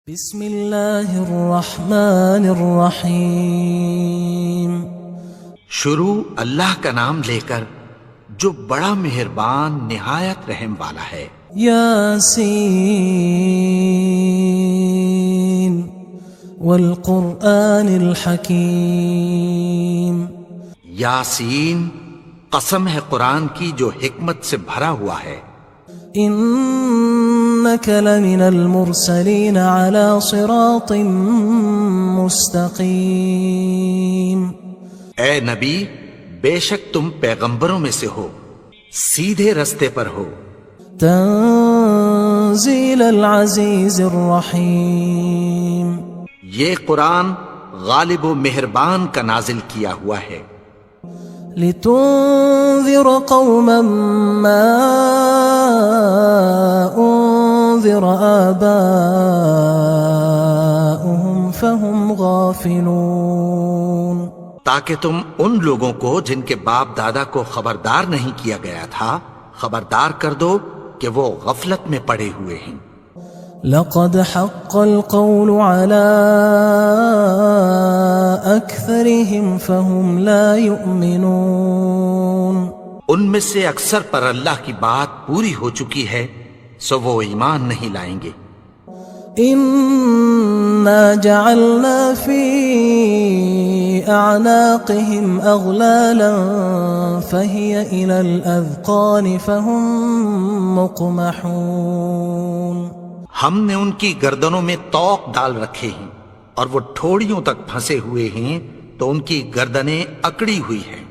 بسم اللہ الرحمن الرحیم۔ شروع اللہ کا نام لے کر جو بڑا مہربان نہایت رحم والا ہے۔ یاسین والقرآن الحکیم۔ یاسین، قسم ہے قرآن کی جو حکمت سے بھرا ہوا ہے۔ انک لمن المرسلین علی صراط مستقیم۔ اے نبی، بے شک تم پیغمبروں میں سے ہو، سیدھے رستے پر ہو۔ تنزیل العزیز الرحیم۔ یہ قرآن غالب و مہربان کا نازل کیا ہوا ہے۔ لتنذر قوما ما انذر آباؤهم فهم غافلون۔ تاکہ تم ان لوگوں کو جن کے باپ دادا کو خبردار نہیں کیا گیا تھا خبردار کر دو کہ وہ غفلت میں پڑے ہوئے ہیں۔ لقد حق القول على أكثرهم فهم لا يؤمنون۔ ان میں سے اکثر پر اللہ کی بات پوری ہو چکی ہے سو وہ ایمان نہیں لائیں گے۔ إنا جعلنا في أعناقهم أغلالا فهي إلى الأذقان فهم مقمحون۔ ہم نے ان کی گردنوں میں طوق ڈال رکھے ہیں اور وہ ٹھوڑیوں تک پھنسے ہوئے ہیں تو ان کی گردنیں اکڑی ہوئی ہیں۔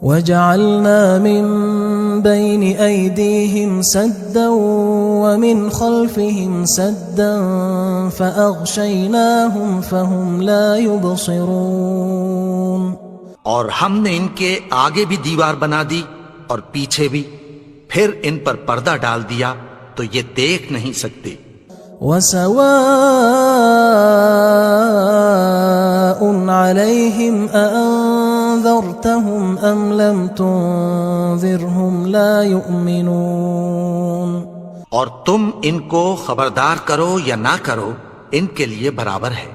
وجعلنا من بين أيديهم سدا ومن خلفهم سدا فأغشيناهم فهم لا يبصرون۔ اور ہم نے ان کے آگے بھی دیوار بنا دی اور پیچھے بھی، پھر ان پر پردہ ڈال دیا تو یہ دیکھ نہیں سکتے۔ وسواء عليهم أأنذرتهم أم لم تنذرهم لا يؤمنون۔ اور تم ان کو خبردار کرو یا نہ کرو ان کے لیے برابر ہے،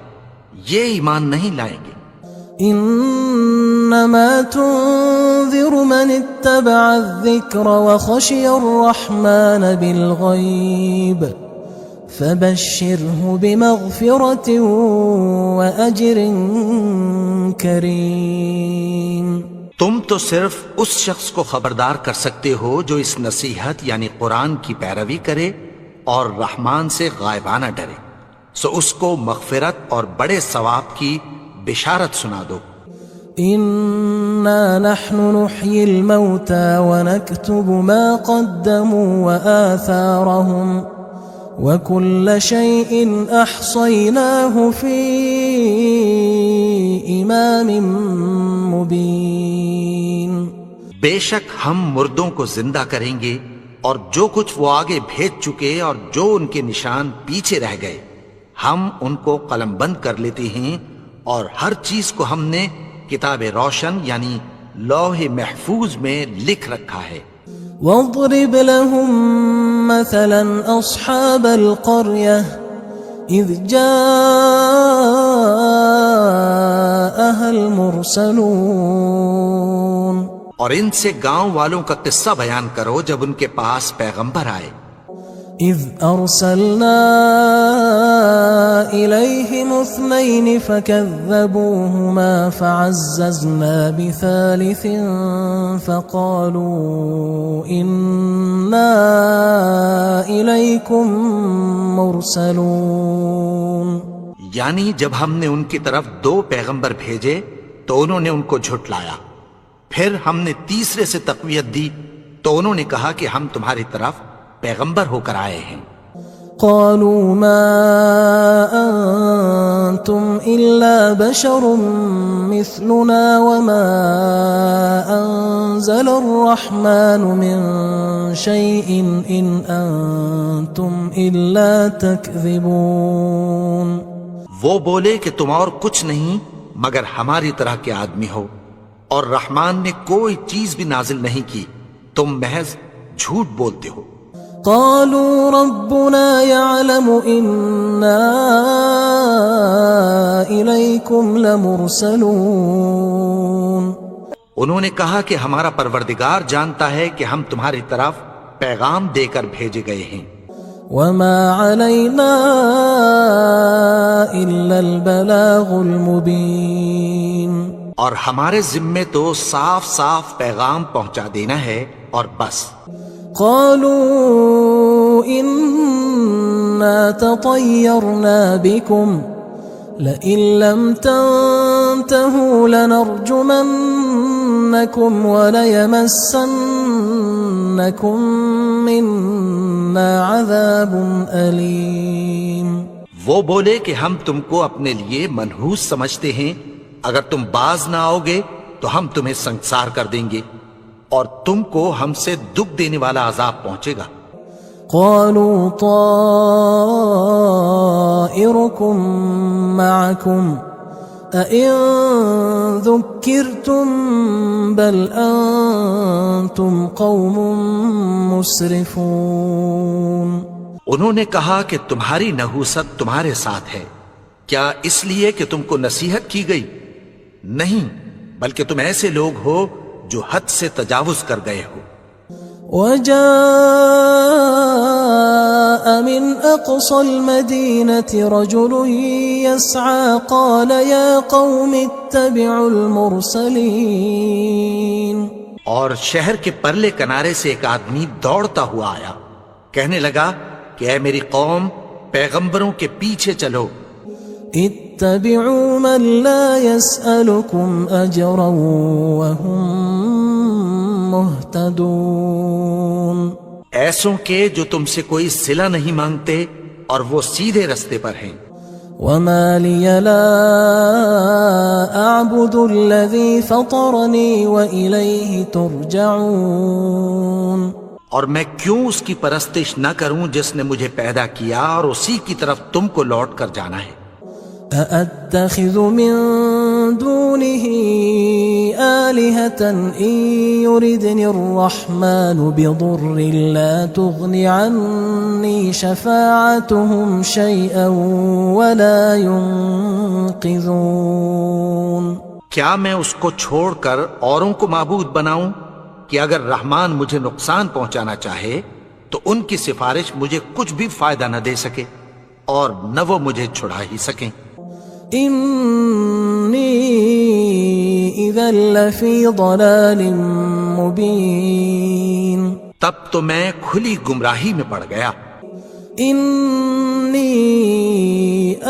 یہ ایمان نہیں لائیں گے۔ انما تنذر من اتبع الذکر وخشی الرحمن بالغیب فبشره بمغفرة وأجر کریم۔ تم تو صرف اس شخص کو خبردار کر سکتے ہو جو اس نصیحت یعنی قرآن کی پیروی کرے اور رحمان سے غائبانہ ڈرے، سو اس کو مغفرت اور بڑے ثواب کی بشارت سنا دو۔ انا نحن نحيي الموتى ونكتب ما قدموا وآثارهم وكل شيء احصيناه في امام مبين۔ بے شک ہم مردوں کو زندہ کریں گے اور جو کچھ وہ آگے بھیج چکے اور جو ان کے نشان پیچھے رہ گئے ہم ان کو قلم بند کر لیتے ہیں، اور ہر چیز کو ہم نے کتاب روشن یعنی لوح محفوظ میں لکھ رکھا ہے۔ واضرب لهم مثلا أصحاب القرية إذ جاءها المرسلون۔ اور ان سے گاؤں والوں کا قصہ بیان کرو جب ان کے پاس پیغمبر آئے۔ إذ أرسلنا إليهم اثنين فكذبوهما فعززنا بثالث فقالوا إنا إليكم مرسلون۔ یعنی جب ہم نے ان کی طرف دو پیغمبر بھیجے تو انہوں نے ان کو جھٹلایا، پھر ہم نے تیسرے سے تقویت دی تو انہوں نے کہا کہ ہم تمہاری طرف پیغمبر ہو کر آئے ہیں۔ قالوا ما أنتم إلا بشر مثلنا وما أنزل الرحمن من شيء إن أنتم إلا تكذبون۔ وہ بولے کہ تم اور کچھ نہیں مگر ہماری طرح کے آدمی ہو، اور رحمان نے کوئی چیز بھی نازل نہیں کی، تم محض جھوٹ بولتے ہو۔ قالوا ربنا يعلم إنا إليكم لمرسلون انہوں نے کہا کہ ہمارا پروردگار جانتا ہے کہ ہم تمہاری طرف پیغام دے کر بھیجے گئے ہیں. وما علينا إلا البلاغ المبين اور ہمارے ذمے تو صاف صاف پیغام پہنچا دینا ہے اور بس. قالوا إنا تطيرنا بكم لئن لم تنتهوا لنرجمنكم وليمسنكم منا عذاب أليم. وہ بولے کہ ہم تم کو اپنے لیے منحوس سمجھتے ہیں، اگر تم باز نہ آؤ گے تو ہم تمہیں سنسار کر دیں گے اور تم کو ہم سے دکھ دینے والا عذاب پہنچے گا. قالوا طائركم معكم أئن ذكرتم بل أنتم قوم مسرفون. انہوں نے کہا کہ تمہاری نحوست تمہارے ساتھ ہے، کیا اس لیے کہ تم کو نصیحت کی گئی؟ نہیں، بلکہ تم ایسے لوگ ہو جو حد سے تجاوز کر گئے ہو. وجاء من أقصى المدينة رجل يسعى قال يا قوم اتبعوا المرسلين. اور شہر کے پرلے کنارے سے ایک آدمی دوڑتا ہوا آیا، کہنے لگا کہ اے میری قوم، پیغمبروں کے پیچھے چلو. اتبعوا من لا يسألكم أجرا وهم مهتدون. ایسوں کے جو تم سے کوئی صلہ نہیں مانگتے اور وہ سیدھے رستے پر ہیں. وما لي لا أعبد الذي فطرني وإليه ترجعون. اور میں کیوں اس کی پرستش نہ کروں جس نے مجھے پیدا کیا اور اسی کی طرف تم کو لوٹ کر جانا ہے. أأتخذ من دونه آلهة إن يردني الرحمن بضر لا تغن عني شفاعتهم شيئا ولا ينقذون. کیا میں اس کو چھوڑ کر اوروں کو معبود بناؤں کہ اگر رحمان مجھے نقصان پہنچانا چاہے تو ان کی سفارش مجھے کچھ بھی فائدہ نہ دے سکے اور نہ وہ مجھے چھڑا ہی سکیں. إني إذا لفي ضلال مبين. تب تو میں کھلی گمراہی میں پڑ گیا. إني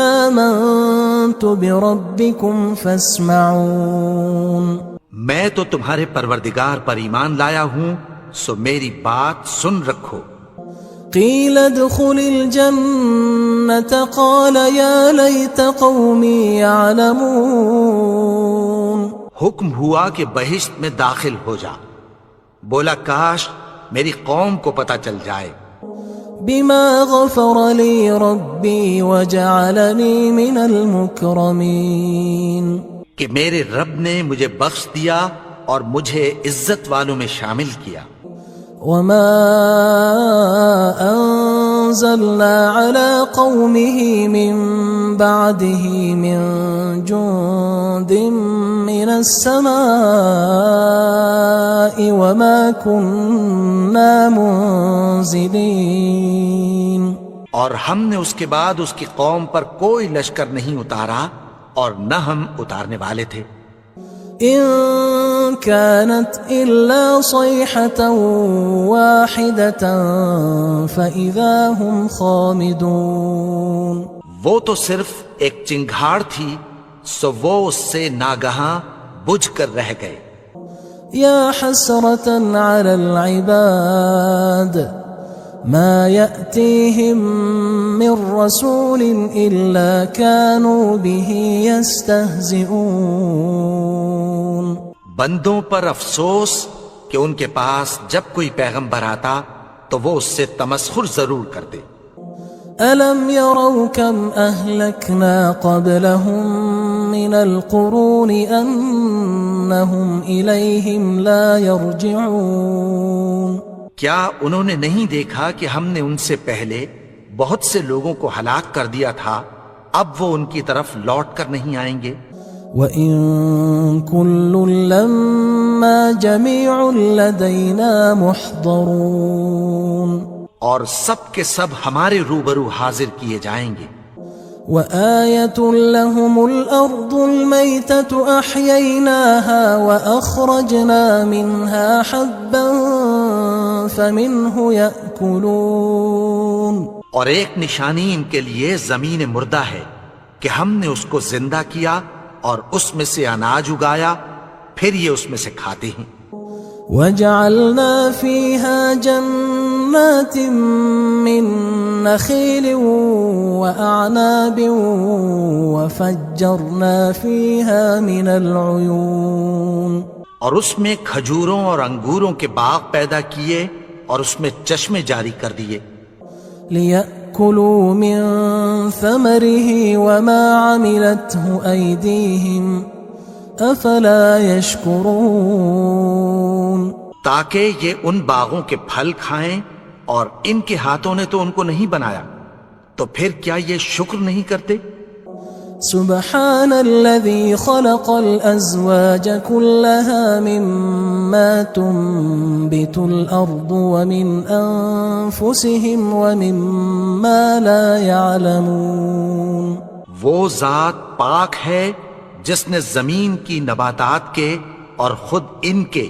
آمنت بربكم فاسمعون. میں تو تمہارے پروردگار پر ایمان لایا ہوں، سو میری بات سن رکھو. قيل ادخل الجنة قال يا ليت قومي يعلمون. حکم ہوا کہ بہشت میں داخل ہو جا. بولا کاش میری قوم کو پتہ چل جائے. بما غفر لي ربي وجعلني من المكرمين. کہ میرے رب نے مجھے بخش دیا اور مجھے عزت والوں میں شامل کیا. وما أنزلنا على قومه من بعده من جند من السماء وما كنا منزلين. اور ہم نے اس کے بعد اس کی قوم پر کوئی لشکر نہیں اتارا اور نہ ہم اتارنے والے تھے. إن كانت إلا صيحة واحدة فإذا هم خامدون. وہ تو صرف ایک چنگھاڑ تھی، سو وہ اس سے ناگہاں بجھ کر رہ گئے. يا حسرة على العباد ما يأتيهم من رسول إلا كانوا به يستهزئون. بندوں پر افسوس کہ ان کے پاس جب کوئی پیغمبر آتا تو وہ اس سے تمسخر ضرور کرتے. ألم يروا كم أهلكنا قبلهم من القرون أنهم إليهم لا يرجعون. کیا انہوں نے نہیں دیکھا کہ ہم نے ان سے پہلے بہت سے لوگوں کو ہلاک کر دیا تھا، اب وہ ان کی طرف لوٹ کر نہیں آئیں گے؟ وَإِن كُلٌّ لَمَّا جَمِيعٌ لَدَيْنَا مُحْضَرُونَ، اور سب کے سب ہمارے روبرو حاضر کیے جائیں گے۔ وَآيَةٌ لَهُمُ الْأَرْضُ الْمَيْتَةُ أَحْيَيْنَاهَا وَأَخْرَجْنَا مِنْهَا حَبًّا فَمِنْهُ يَأْكُلُونَ، اور ایک نشانی ان کے لیے زمین مردہ ہے کہ ہم نے اس کو زندہ کیا اور اس میں سے اناج اگایا، پھر یہ اس میں سے کھاتے ہیں۔ وَجَعَلْنَا فِيهَا جَنَّاتٍ مِّن نَخِيلٍ وَأَعْنَابٍ وَفَجَّرْنَا فِيهَا مِنَ الْعُيُونِ، اور اس میں کھجوروں اور انگوروں کے باغ پیدا کیے اور اس میں چشمے جاری کر دیے، لِيَأْكُلُوا مِن ثَمَرِهِ وَمَا عَمِلَتْهُ أَيْدِيهِمْ أَفَلَا يَشْكُرُونَ، تاکہ یہ ان باغوں کے پھل کھائیں، اور ان کے ہاتھوں نے تو ان کو نہیں بنایا، تو پھر کیا یہ شکر نہیں کرتے؟ سبحان الذي خلق الأزواج كلها مما تنبت الأرض ومن أنفسهم ومما لا يعلمون، وہ ذات پاک ہے جس نے زمین کی نباتات کے اور خود ان کے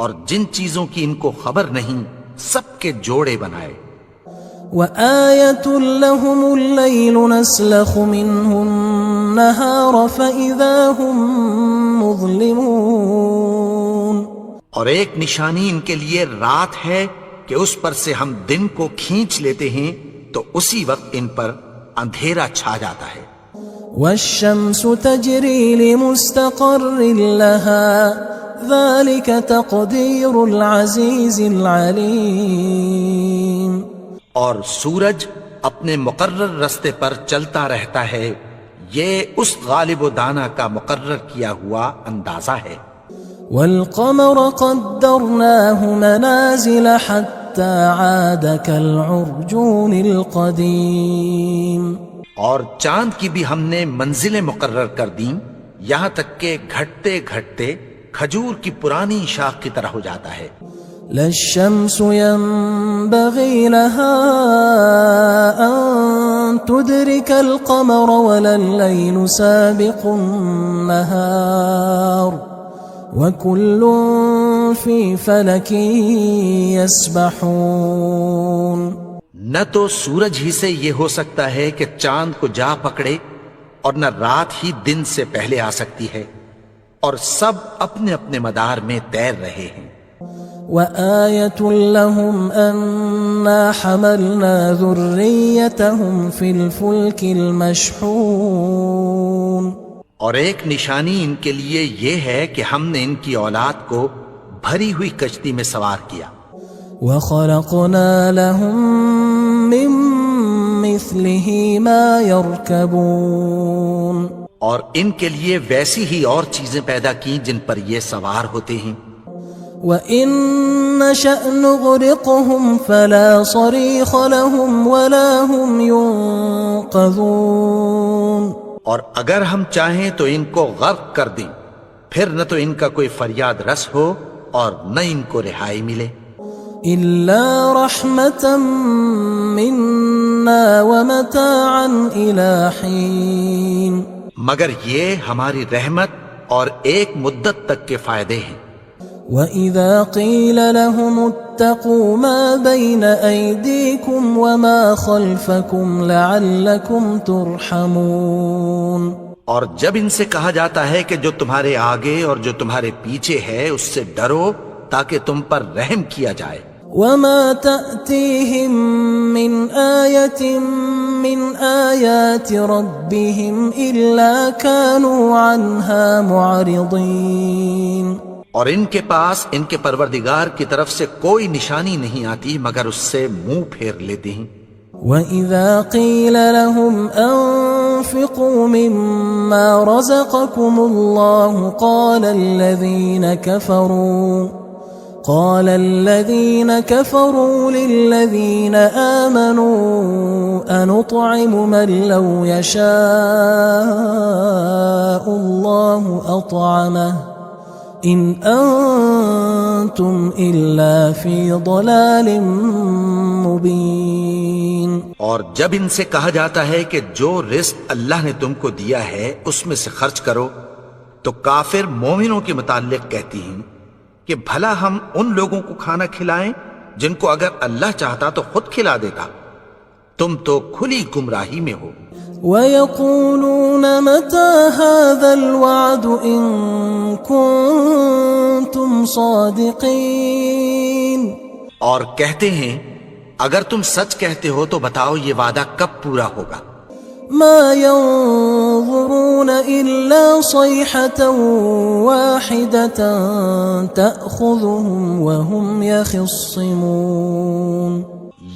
اور جن چیزوں کی ان کو خبر نہیں سب کے جوڑے بنائے۔ وآية لهم الليل نسلخ منه النهار فإذا هم مظلمون، اور ایک نشانی ان کے لیے رات ہے کہ اس پر سے ہم دن کو کھینچ لیتے ہیں تو اسی وقت ان پر اندھیرا چھا جاتا ہے۔ والشمس تجري لمستقر لها ذلك تقدير العزيز العليم، اور سورج اپنے مقرر رستے پر چلتا رہتا ہے، یہ اس غالب و دانا کا مقرر کیا ہوا اندازہ ہے۔ والقمر قدرناه منازل حتى عاد كالعرجون القديم، اور چاند کی بھی ہم نے منزلیں مقرر کر دیں، یہاں تک کہ گھٹتے گھٹتے کھجور کی پرانی شاخ کی طرح ہو جاتا ہے۔ لا الشمس ينبغي لها أن تدرك القمر ولا الليل سابق النهار وكل في فلك يسبحون، نہ تو سورج ہی سے یہ ہو سکتا ہے کہ چاند کو جا پکڑے، اور نہ رات ہی دن سے پہلے آ سکتی ہے، اور سب اپنے اپنے مدار میں تیر رہے ہیں۔ وآية لهم أنا حملنا ذريتهم في الفلك المشحون، اور ایک نشانی ان کے لیے یہ ہے کہ ہم نے ان کی اولاد کو بھری ہوئی کشتی میں سوار کیا۔ وخلقنا لهم من مثله ما يركبون، اور ان کے لیے ویسی ہی اور چیزیں پیدا کی جن پر یہ سوار ہوتے ہیں۔ وَإِن نَّشَأْ نُغْرِقْهُمْ فَلَا صَرِيخَ لَهُمْ وَلَا هُمْ يُنقَذُونَ، اور اگر ہم چاہیں تو ان کو غرق کر دیں، پھر نہ تو ان کا کوئی فریاد رس ہو اور نہ ان کو رہائی ملے۔ إِلَّا رَحْمَةً مِنَّا وَمَتَاعًا إِلَى حِينٍ، مگر یہ ہماری رحمت اور ایک مدت تک کے فائدے ہیں۔ وَإِذَا قِيلَ لَهُمُ اتَّقُوا مَا بَيْنَ أَيْدِيكُمْ وَمَا خَلْفَكُمْ لَعَلَّكُمْ تُرْحَمُونَ، اور جب ان سے کہا جاتا ہے کہ جو تمہارے آگے اور جو تمہارے پیچھے ہے اس سے ڈرو تاکہ تم پر رحم کیا جائے۔ وَمَا تَأْتِيهِم مِّنْ آيَةٍ مِّنْ آيَاتِ رَبِّهِمْ إِلَّا كَانُوا عَنْهَا مُعْرِضِينَ، اور ان کے پاس ان کے پروردگار کی طرف سے کوئی نشانی نہیں آتی مگر اس سے منہ پھیر لیتے ہیں۔ وَإِذَا قِيلَ لَهُمْ أَنفِقُوا مِمَّا رَزَقَكُمُ اللَّهُ قال الذين كفروا للذين آمنوا أنطعم من لو يشاء الله أطعمه إن أنتم إلا في ضلال مبين. اور جب ان سے کہا جاتا ہے کہ جو رزق اللہ نے تم کو دیا ہے اس میں سے خرچ کرو، تو کافر مومنوں کے متعلق کہتی ہیں کہ بھلا ہم ان لوگوں کو کھانا کھلائیں جن کو اگر اللہ چاہتا تو خود کھلا دیتا. تم تو کھلی گمراہی میں ہو. وَيَقُولُونَ مَتَى هَذَا الْوَعْدُ إِن كُنتُمْ صَادِقِينَ. اور کہتے ہیں اگر تم سچ کہتے ہو تو بتاؤ یہ وعدہ کب پورا ہوگا. مَا يَنظُرُونَ إِلَّا صَيْحَةً وَاحِدَةً تَأْخُذُهُمْ وَهُمْ يَخِصِّمُونَ.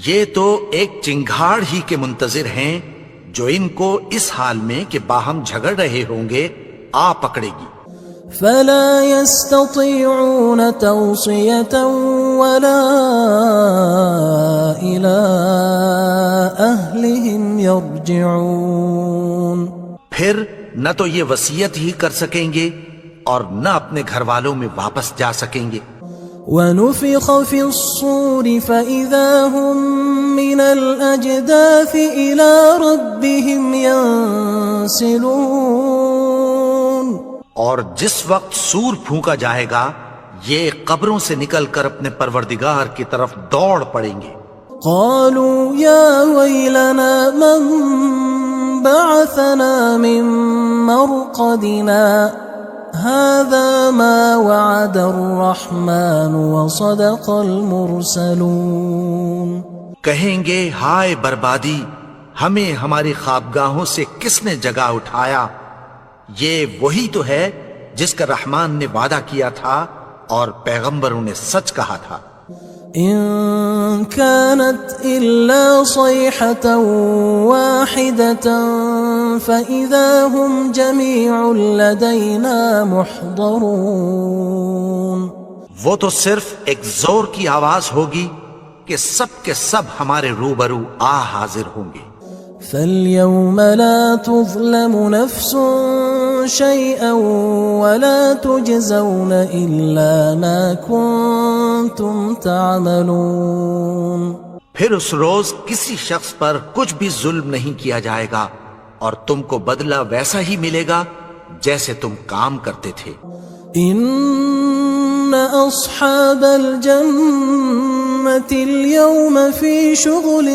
یہ تو ایک چنگھاڑ ہی کے منتظر ہیں جو ان کو اس حال میں کہ باہم جھگڑ رہے ہوں گے آ پکڑے گی. فلا يستطيعون توصية ولا إلى أهلهم يرجعون. پھر نہ تو یہ وصیت ہی کر سکیں گے اور نہ اپنے گھر والوں میں واپس جا سکیں گے. ونفخ في الصور فإذا هم من الأجداث إلى ربهم ينسلون. اور جس وقت سور پھونکا جائے گا یہ قبروں سے نکل کر اپنے پروردگار کی طرف دوڑ پڑیں گے. قالوا يا ويلنا من بعثنا من مرقدنا هذا ما وعد الرحمن وصدق المرسلون. کہیں گے ہائے بربادی، ہمیں ہماری خوابگاہوں سے کس نے جگا اٹھایا؟ یہ وہی تو ہے جس کا رحمان نے وعدہ کیا تھا اور پیغمبروں نے سچ کہا تھا. إن كانت إلا صيحة واحدة فإذا هم جميع لدينا محضرون. وہ تو صرف ایک زور کی آواز ہوگی کہ سب کے سب ہمارے روبرو آ حاضر ہوں گے. فاليوم لا تظلم نفس شيئا ولا تجزون إلا ما كنتم تعملون. پھر اس روز کسی شخص پر کچھ بھی ظلم نہیں کیا جائے گا اور تم کو بدلہ ویسا ہی ملے گا جیسے تم کام کرتے تھے. إن أصحاب الجنة اليوم في شغل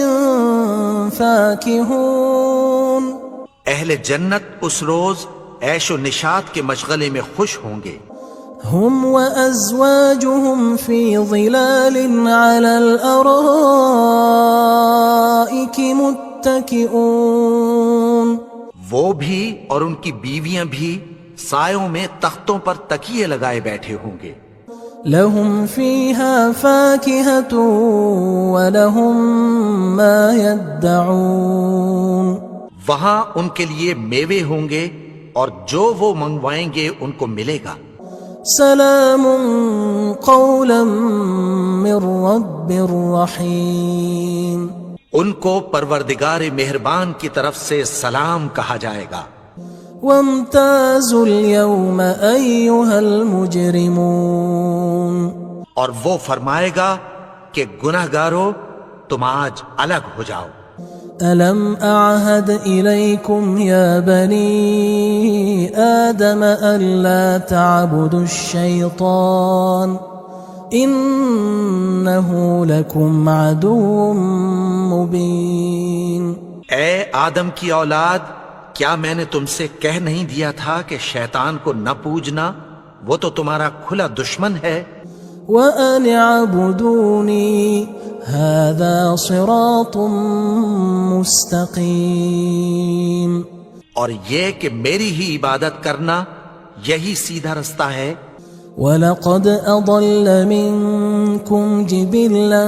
فاكهون. اہل جنت اس روز عیش و نشاط کے مشغلے میں خوش ہوں گے. هم وأزواجهم في ظلال على الأرائك متكئون. وہ بھی اور ان کی بیویاں بھی سایوں میں تختوں پر تکیے لگائے بیٹھے ہوں گے. لهم فيها فاكهة ولهم ما يدعون. وہاں ان کے لیے میوے ہوں گے اور جو وہ منگوائیں گے ان کو ملے گا. سلام قولا من رب رحیم. ان کو پروردگار مہربان کی طرف سے سلام کہا جائے گا. وامتازوا اليوم أيها المجرمون. اور وہ فرمائے گا کہ گناہگارو تم آج الگ ہو جاؤ. ألم أعهد إليكم يا بني آدم ألا تعبدوا الشيطان إنه لكم عدو مبين. اے آدم کی اولاد، کیا میں نے تم سے کہہ نہیں دیا تھا کہ شیطان کو نہ پوجنا، وہ تو تمہارا کھلا دشمن ہے. وَأَنِ اعْبُدُونِي هَذَا صِرَاطٌ مُسْتَقِيمٌ. اور یہ کہ میری ہی عبادت کرنا یہی سیدھا رستہ ہے. وَلَقَدْ أَضَلَّ مِنْكُمْ جِبِلًّا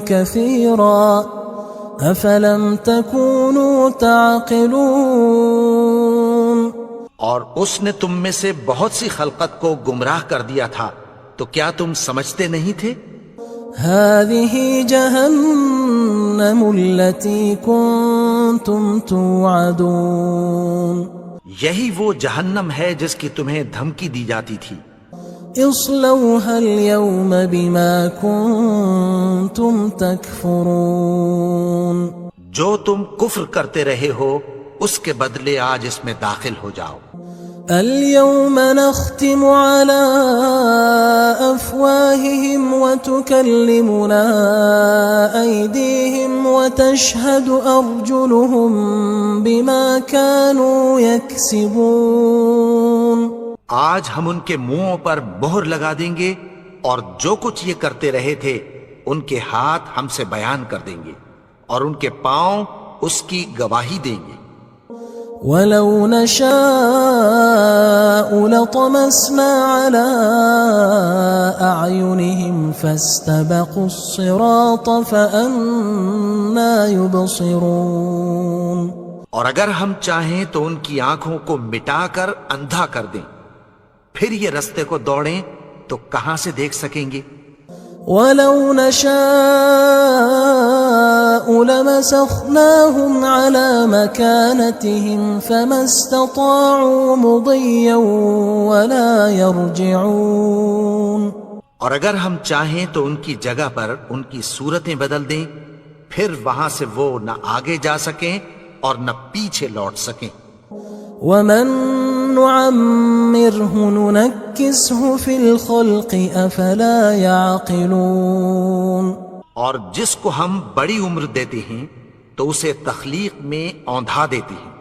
كَثِيرًا أَفَلَمْ تَكُونُوا تَعْقِلُونَ. اور اس نے تم میں سے بہت سی خلقت کو گمراہ کر دیا تھا، تو کیا تم سمجھتے نہیں تھے؟ هذه جهنم التي كنتم توعدون یہی وہ جہنم ہے جس کی تمہیں دھمکی دی جاتی تھی۔ اصلوها اليوم بما كنتم تكفرون جو تم کفر کرتے رہے ہو اس کے بدلے آج اس میں داخل ہو جاؤ۔ اليوم نختم على أفواههم وتكلمنا أيديهم وتشهد أرجلهم بما كانوا يكسبون آج ہم ان کے منہوں پر مہر لگا دیں گے اور جو کچھ یہ کرتے رہے تھے ان کے ہاتھ ہم سے بیان کر دیں گے اور ان کے پاؤں اس کی گواہی دیں گے۔ وَلَوْ نَشَاءُ لَطَمَسْنَا عَلَىٰ أَعْيُنِهِمْ فَاسْتَبَقُوا الصِّرَاطَ فَأَنَّىٰ يُبْصِرُونَ اور اگر ہم چاہیں تو ان کی آنکھوں کو مٹا کر اندھا کر دیں، پھر یہ رستے کو دوڑیں تو کہاں سے دیکھ سکیں گے؟ وَلَوْ نَشَاءُ لَمَسَخْنَاهُمْ عَلَىٰ مَكَانَتِهِمْ فَمَا اسْتَطَاعُوا مُضِيًّا وَلَا يَرْجِعُونَ اور اگر ہم چاہیں تو ان کی جگہ پر ان کی صورتیں بدل دیں، پھر وہاں سے وہ نہ آگے جا سکیں اور نہ پیچھے لوٹ سکیں۔ وَمَن نُعَمِّرْهُ نُنَكِّسْهُ فِي الْخَلْقِ أَفَلَا يَعْقِلُونَ اور جس کو ہم بڑی عمر دیتے ہیں تو اسے تخلیق میں اوندھا دیتے ہیں،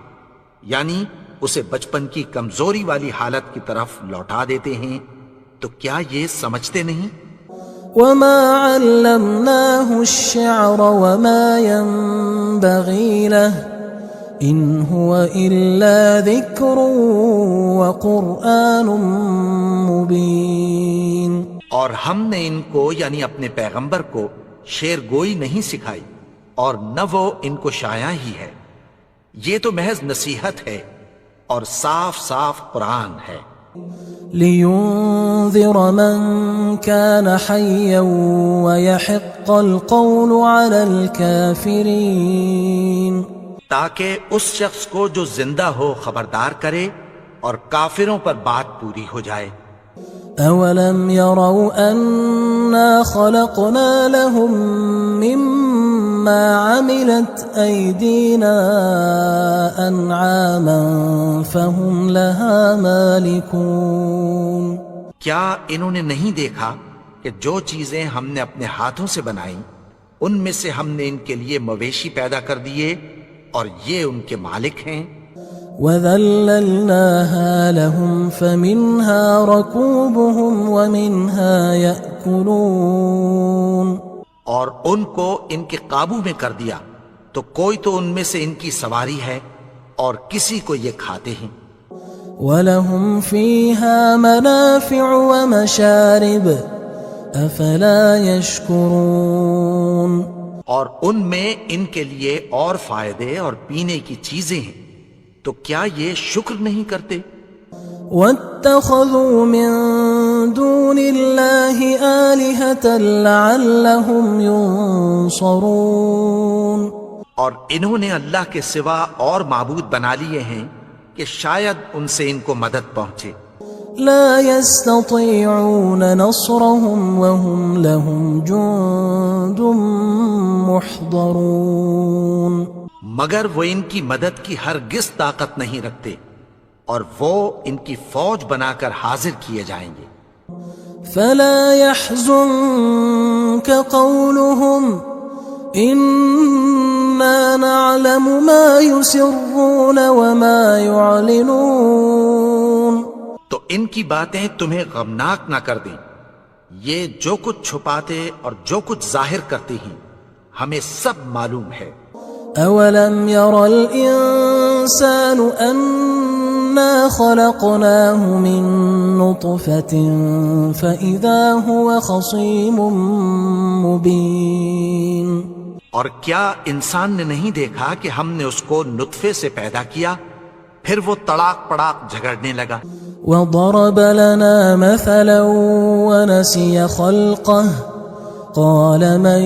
یعنی اسے بچپن کی کمزوری والی حالت کی طرف لوٹا دیتے ہیں، تو کیا یہ سمجھتے نہیں؟ وَمَا عَلَّمْنَاهُ الشِّعْرَ وَمَا يَنبَغِي لَهُ إِنْ هُوَ إِلَّا ذِكْرٌ وَقُرْآنٌ مُبِينٌ اور ہم نے ان کو یعنی اپنے پیغمبر کو شعر گوئی نہیں سکھائی اور نہ وہ ان کو شایع ہی ہے، یہ تو محض نصیحت ہے اور صاف صاف قرآن ہے۔ لِيُنذِرَ مَن كَانَ حَيًّا وَيَحِقَّ الْقَوْلُ عَلَى الْكَافِرِينَ تاکہ اس شخص کو جو زندہ ہو خبردار کرے اور کافروں پر بات پوری ہو جائے۔ أَوَلَمْ يَرَوْا أَنَّا خَلَقْنَا لَهُم مِّمَّا عَمِلَتْ أَيْدِينَا أَنْعَامًا فَهُمْ لَهَا مَالِكُونَ کیا انہوں نے نہیں دیکھا کہ جو چیزیں ہم نے اپنے ہاتھوں سے بنائیں ان میں سے ہم نے ان کے لیے مویشی پیدا کر دیے اور یہ ان کے مالک ہیں۔ وَذَلَّلْنَاهَا لَهُمْ فَمِنْهَا رَكُوبُهُمْ وَمِنْهَا يَأْكُلُونَ اور ان کو ان کے قابو میں کر دیا تو کوئی تو ان میں سے ان کی سواری ہے اور کسی کو یہ کھاتے ہیں۔ وَلَهُمْ فِيهَا مَنَافِعُ وَمَشَارِبُ أَفَلَا يَشْكُرُونَ اور ان میں ان کے لیے اور فائدے اور پینے کی چیزیں ہیں، تو کیا یہ شکر نہیں کرتے؟ وَاتَّخَذُوا مِن دُونِ اللَّهِ آلِهَةً لَعَلَّهُمْ يُنصَرُونَ اور انہوں نے اللہ کے سوا اور معبود بنا لیے ہیں کہ شاید ان سے ان کو مدد پہنچے۔ لا يستطيعون نصرهم وهم لهم جند محضرون مگر وہ ان کی مدد کی ہرگز طاقت نہیں رکھتے اور وہ ان کی فوج بنا کر حاضر کیے جائیں گے۔ فلا يحزنك قولهم إنا نعلم ما يسرون وما يعلنون تو ان کی باتیں تمہیں غمناک نہ کر دیں، یہ جو کچھ چھپاتے اور جو کچھ ظاہر کرتے ہیں ہمیں سب معلوم ہے۔ أولم ير الإنسان أنا خلقناه من نطفة فإذا هو خصيم مبين اور کیا انسان نے نہیں دیکھا کہ ہم نے اس کو نطفے سے پیدا کیا، پھر وہ تڑاک پڑاک جھگڑنے لگا۔ وضرب لنا مثلا ونسي خلقه قال من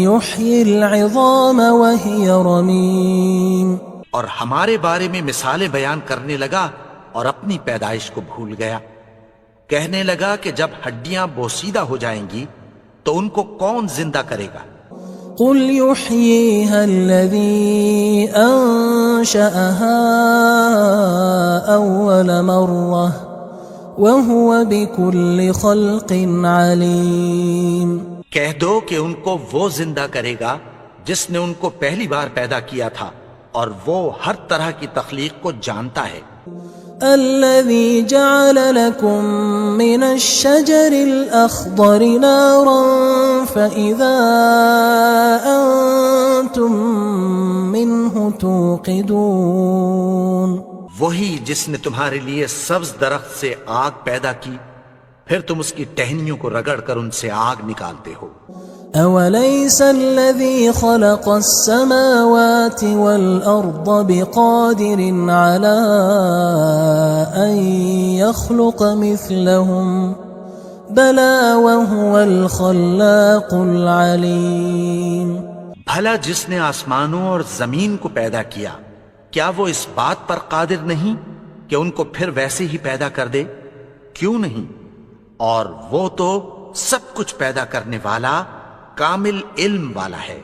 يحيي العظام وهي رميم اور ہمارے بارے میں مثالیں بیان کرنے لگا اور اپنی پیدائش کو بھول گیا. کہنے لگا کہ جب ہڈیاں بوسیدہ ہو جائیں گی تو ان کو کون زندہ کرے گا؟ قل يحييها الذي أنشأها أول مرة وهو بكل خلق عليم. کہہ دو کہ ان کو وہ زندہ کرے گا جس نے ان کو پہلی بار پیدا کیا تھا اور وہ ہر طرح کی تخلیق کو جانتا ہے. الذي جعل لكم من الشجر الأخضر نارا فإذا أنتم منه توقدون. وہی جس نے تمہارے لیے سبز درخت سے آگ پیدا کی پھر تم اس کی ٹہنیوں کو رگڑ کر ان سے آگ نکالتے ہو. أوليس الذي خلق السماوات والأرض بقادر على أن يخلق مثلهم بلى وهو الخلاق العليم. بھلا جس نے آسمانوں اور زمین کو پیدا کیا کیا وہ اس بات پر قادر نہیں کہ ان کو پھر ویسے ہی پیدا کر دے؟ کیوں نہیں؟ اور وہ تو سب کچھ پیدا کرنے والا کامل علم والا ہے.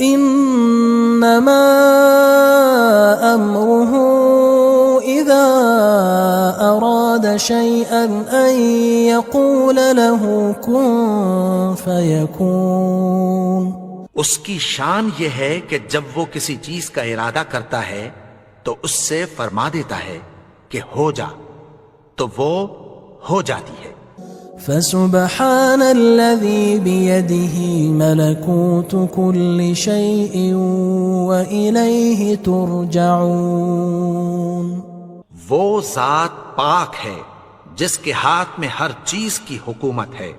انما امره اذا اراد شيئا ان يقول له كن فيكون. اس کی شان یہ ہے کہ جب وہ کسی چیز کا ارادہ کرتا ہے تو اس سے فرما دیتا ہے کہ ہو جا تو وہ ہو جاتی ہے. فسبحان الذي بيده ملكوت كل شيء وإليه ترجعون. وہ ذات پاک ہے جس کے ہاتھ میں ہر چیز کی حکومت ہے